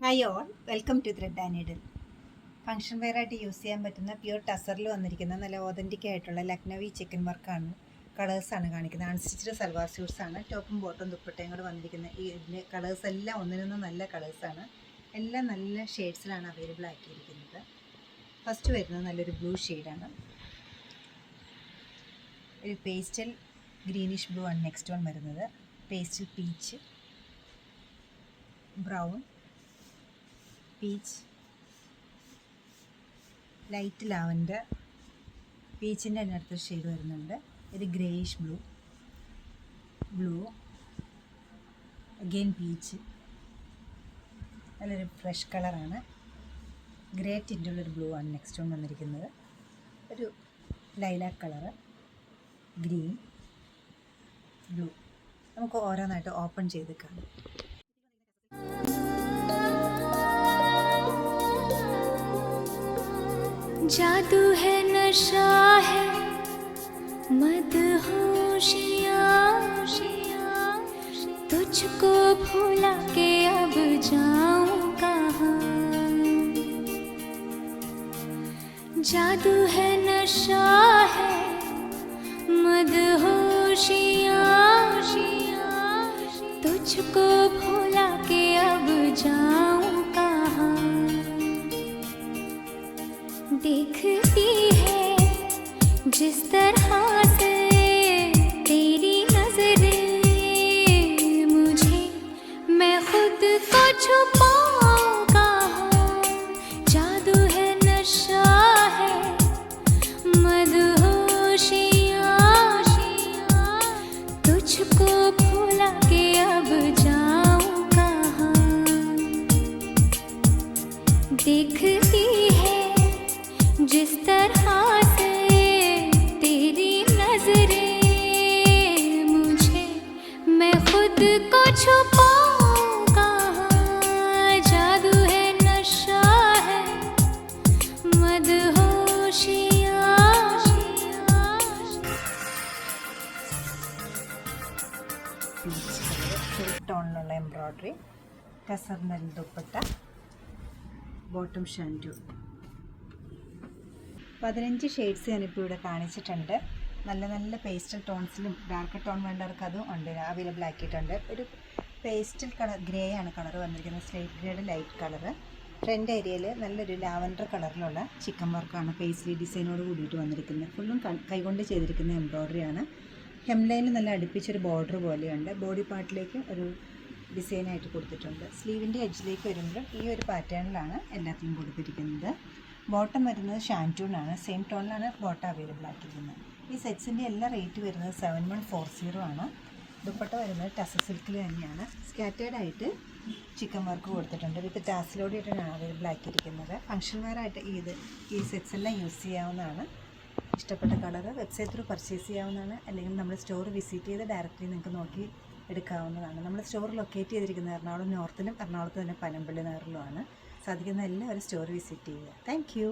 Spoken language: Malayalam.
Hi all, welcome to thread and needle. Function വെയറായിട്ട് യൂസ് ചെയ്യാൻ പറ്റുന്ന പ്യൂർ ടസറിൽ വന്നിരിക്കുന്ന നല്ല ഓതൻറ്റിക് ആയിട്ടുള്ള ലക്നവി ചിക്കൻ വർക്കാണ്. കളേഴ്സാണ് കാണിക്കുന്നത്. അൺസ്റ്റിച്ച്ഡ് സൽവാർ സ്യൂട്ട്സാണ്. ടോപ്പും ബോട്ടും ദുപ്പട്ടയും കൂടെ വന്നിരിക്കുന്നത്. ഇതിൻ്റെ കളേഴ്സ് എല്ലാം ഒന്നിനൊന്നും നല്ല കളേഴ്സാണ്. എല്ലാം നല്ല ഷെയ്ഡ്സിലാണ് അവൈലബിൾ ആക്കിയിരിക്കുന്നത്. ഫസ്റ്റ് വരുന്നത് നല്ലൊരു ബ്ലൂ ഷെയ്ഡാണ്. ഒരു പേസ്റ്റൽ ഗ്രീനിഷ് ബ്ലൂ ആണ് നെക്സ്റ്റ് വൺ വരുന്നത്. Pastel peach, brown, peach, light lavender, പീച്ചിൻ്റെ അടുത്തൊരു ഷെയ്ഡ് വരുന്നുണ്ട്. ഒരു ഗ്രേയിഷ് ബ്ലൂ, അഗെയിൻ പീച്ച്, നല്ലൊരു ഫ്രഷ് കളറാണ്. ഗ്രേ ടിൻ്റുള്ളൊരു ബ്ലൂ ആണ് നെക്സ്റ്റ് വൺ വന്നിരിക്കുന്നത്. ഒരു ലൈലാക്ക് കളറ്, ഗ്രീൻ, ബ്ലൂ. നമുക്ക് ഓരോന്നായിട്ട് ഓപ്പൺ ചെയ്ത് കാണാം. जादू है नशा है मदहोशियाँ, तुझको भुला के अब जाऊं कहाँ। जादू है नशा है मदहोशियाँ, तुझको भुला के अब जाऊं कहाँ। देखती है जिस तरह से तेरी नजरें मुझे, मैं खुद को छुपाऊं कहाँ। जादू है नशा है मदहोशियाँ, तुझको भुला के अब जाऊं कहाँ। देखती है जिस तरह से तेरी नजरें मुझे, मैं खुद को छुपाऊं कहाँ। जादू है नशा है मदहोशियाँ। സിൽക്ക് ടോണിലുള്ള എംബ്രോയ്ഡറി, ടസറിൻ്റെ ദുപ്പട്ട, ബോട്ടം ഷാൻറ്റു. 15 ഷെയ്ഡ്സ് ഞാനിപ്പോൾ ഇവിടെ കാണിച്ചിട്ടുണ്ട്. നല്ല നല്ല പേസ്റ്റൽ ടോൺസിലും ഡാർക്ക് ടോൺ വേണ്ടവർക്ക് അതും ഉണ്ട്, അവൈലബിൾ ആക്കിയിട്ടുണ്ട്. ഒരു പേസ്റ്റൽ കളർ ഗ്രേ ആണ് കളർ വന്നിരിക്കുന്നത്, സ്ലേറ്റ് ഗ്രേയുടെ ലൈറ്റ് കളറ്. ഫ്രണ്ട് ഏരിയയിൽ നല്ലൊരു ലാവൻഡർ കളറിലുള്ള ചിക്കൻ വർക്കാണ് പേസ്ലി ഡിസൈനോട് കൂടിയിട്ട് വന്നിരിക്കുന്നത്. ഫുള്ളും കൈകൊണ്ട് ചെയ്തിരിക്കുന്ന എംബ്രോയ്ഡറിയാണ്. ഹെംലൈനിൽ നല്ല അടുപ്പിച്ചൊരു ബോർഡർ പോലെയുണ്ട്. ബോഡി പാർട്ടിലേക്ക് ഒരു ഡിസൈനായിട്ട് കൊടുത്തിട്ടുണ്ട്. സ്ലീവിൻ്റെ എഡ്ജിലേക്ക് വരുമ്പോൾ ഈ ഒരു പാറ്റേണിലാണ് എല്ലാത്തിലും കൊടുത്തിരിക്കുന്നത്. ബോട്ടം വരുന്നത് ഷാൻറ്റൂണാണ്. സെയിം ടോണിലാണ് ബോട്ടം അവൈലബിൾ ആക്കിയിരിക്കുന്നത്. ഈ സെറ്റ്സിൻ്റെ എല്ലാ റേറ്റ് വരുന്നത് 7140 ആണ്. ദുപ്പട്ട വരുന്നത് ടസർ സിൽക്കിൽ തന്നെയാണ്. സ്കാറ്റേർഡായിട്ട് ചിക്കൻ വർക്ക് കൊടുത്തിട്ടുണ്ട്. വിത്ത് ടാസിലോടെയായിട്ടാണ് അവൈലബിൾ ആക്കിയിരിക്കുന്നത്. ഫംഗ്ഷൻ വെയറായിട്ട് ഈ സെറ്റ്സ് എല്ലാം യൂസ് ചെയ്യാവുന്നതാണ്. ഇഷ്ടപ്പെട്ട കളർ വെബ്സൈറ്റ് ത്രൂ പർച്ചേസ് ചെയ്യാവുന്നതാണ്. അല്ലെങ്കിൽ നമ്മൾ സ്റ്റോർ വിസിറ്റ് ചെയ്ത് ഡയറക്റ്റ്ലി നിങ്ങൾക്ക് നോക്കി എടുക്കാവുന്നതാണ്. നമ്മൾ സ്റ്റോർ ലൊക്കേറ്റ് ചെയ്തിരിക്കുന്നത് എറണാകുളം നോർത്തിലും എറണാകുളത്ത് തന്നെ പനമ്പള്ളി നഗറിലുമാണ്. സാധിക്കുന്ന എല്ലാവരും സ്റ്റോർ വിസിറ്റ് ചെയ്യുക. Thank you.